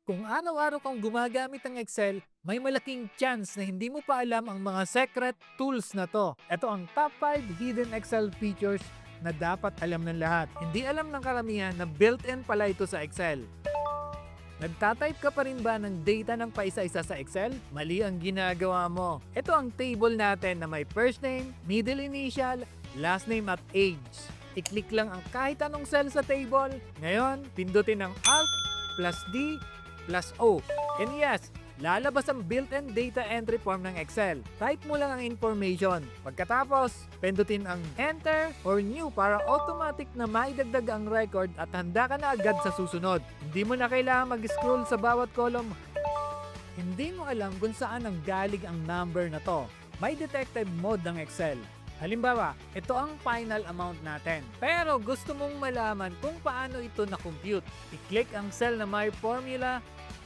Kung araw-araw kang gumagamit ng Excel, may malaking chance na hindi mo pa alam ang mga secret tools na to. Ito ang top 5 hidden Excel features na dapat alam ng lahat. Hindi alam ng karamihan na built-in pala ito sa Excel. Nagtatype ka pa rin ba ng data ng paisa-isa sa Excel? Mali ang ginagawa mo. Ito ang table natin na may first name, middle initial, last name at age. I-click lang ang kahit anong cell sa table. Ngayon, pindutin ang Alt plus D plus O. And yes, lalabas ang built-in data entry form ng Excel. Type mo lang ang information. Pagkatapos, pindutin ang Enter or New para automatic na maidagdag ang record at handa ka na agad sa susunod. Hindi mo na kailangan mag-scroll sa bawat column. Hindi mo alam kung saan ang galing ang number na to. May detective mode ng Excel. Halimbawa, ito ang final amount natin. Pero gusto mong malaman kung paano ito na-compute. I-click ang cell na may formula,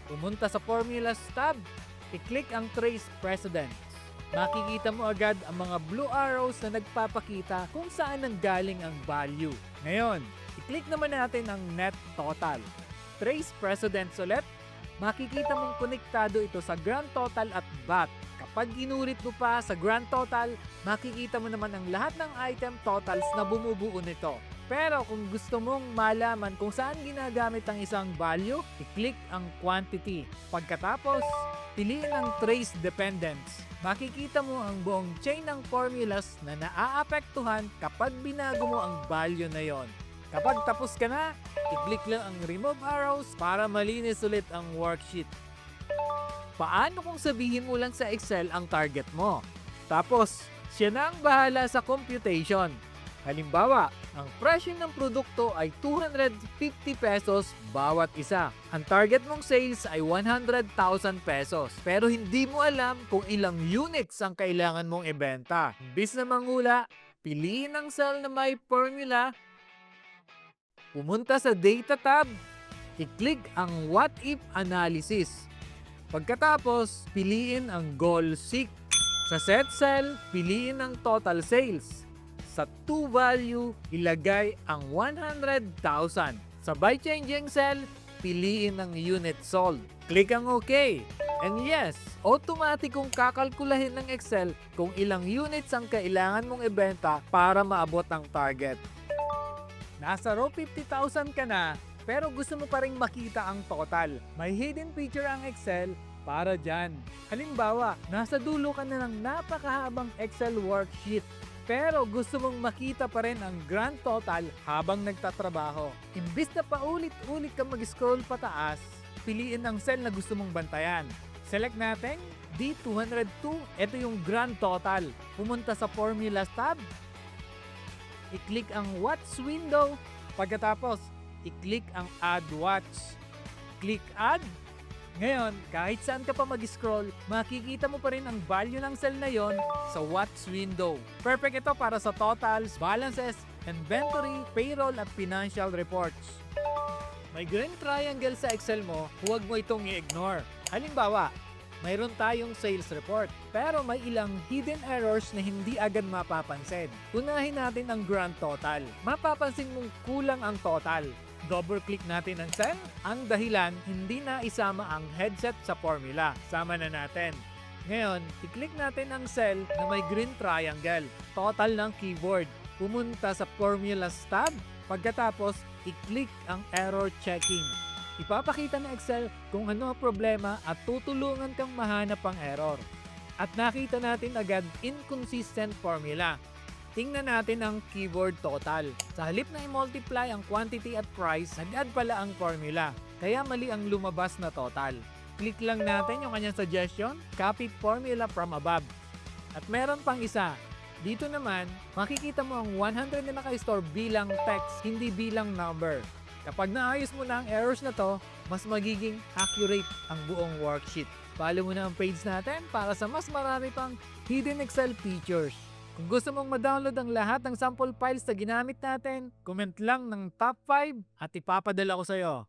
pumunta sa Formulas tab, i-click ang Trace Precedence. Makikita mo agad ang mga blue arrows na nagpapakita kung saan nanggaling ang value. Ngayon, i-click naman natin ang Net Total. Trace Precedence ulit, makikita mong konektado ito sa Grand Total at BAT. Kapag ginurit mo pa sa Grand Total, makikita mo naman ang lahat ng item totals na bumubuo nito. Pero kung gusto mong malaman kung saan ginagamit ang isang value, i-click ang Quantity. Pagkatapos, piliin ang Trace Dependence. Makikita mo ang buong chain ng formulas na naaapektuhan kapag binago mo ang value na yon. Kapag tapos ka na, i-click lang ang Remove Arrows para malinis ulit ang worksheet. Paano kung sabihin mo lang sa Excel ang target mo? Tapos, siya na ang bahala sa computation. Halimbawa, ang presyo ng produkto ay 250 pesos bawat isa. Ang target mong sales ay 100,000 pesos. Pero hindi mo alam kung ilang units ang kailangan mong ibenta. Imbis na mangula, piliin ang cell na may formula, pumunta sa Data tab, i-click ang What If Analysis. Pagkatapos, piliin ang Goal Seek. Sa Set Cell, piliin ang Total Sales. Sa To Value, ilagay ang 100,000. Sa By Changing Cell, piliin ang Unit Sold. Click ang OK. And yes, automatic kung kakalkulahin ng Excel kung ilang units ang kailangan mong ibenta para maabot ang target. Nasa raw 50,000 ka na, pero gusto mo pa rin makita ang total. May hidden feature ang Excel para dyan. Halimbawa, nasa dulo ka na ng napakahabang Excel worksheet, pero gusto mong makita pa rin ang grand total habang nagtatrabaho. Imbis na paulit-ulit ka mag-scroll pataas, piliin ang cell na gusto mong bantayan. Select natin D202, ito yung grand total. Pumunta sa Formulas tab, i-click ang Watch window, pagkatapos i-click ang Add Watch. Click Add. Ngayon, kahit saan ka pa mag-scroll, makikita mo pa rin ang value ng cell na yon sa Watch window. Perfect ito para sa totals, balances, inventory, payroll at financial reports. May green triangle sa Excel mo, huwag mo itong i-ignore. Halimbawa, mayroon tayong sales report, pero may ilang hidden errors na hindi agad mapapansin. Unahin natin ang grand total. Mapapansin mong kulang ang total. Double-click natin ang cell. Ang dahilan, hindi na isama ang headset sa formula. Sama na natin. Ngayon, i-click natin ang cell na may green triangle. Total ng keyboard. Pumunta sa Formulas tab. Pagkatapos, i-click ang Error Checking. Ipapakita ng Excel kung ano ang problema at tutulungan kang mahanap ang error. At nakita natin agad inconsistent formula. Tingnan natin ang keyword total. Sa halip na i-multiply ang quantity at price, nag-add pala ang formula. Kaya mali ang lumabas na total. Click lang natin yung kanyang suggestion, copy formula from above. At meron pang isa. Dito naman, makikita mo ang 100 na naka-store bilang text, hindi bilang number. Kapag naayos mo na ang errors na to, mas magiging accurate ang buong worksheet. Follow mo na ang page natin para sa mas marami pang hidden Excel features. Kung gusto mong ma-download ang lahat ng sample files na ginamit natin, comment lang ng top 5 at ipapadala ko sa'yo.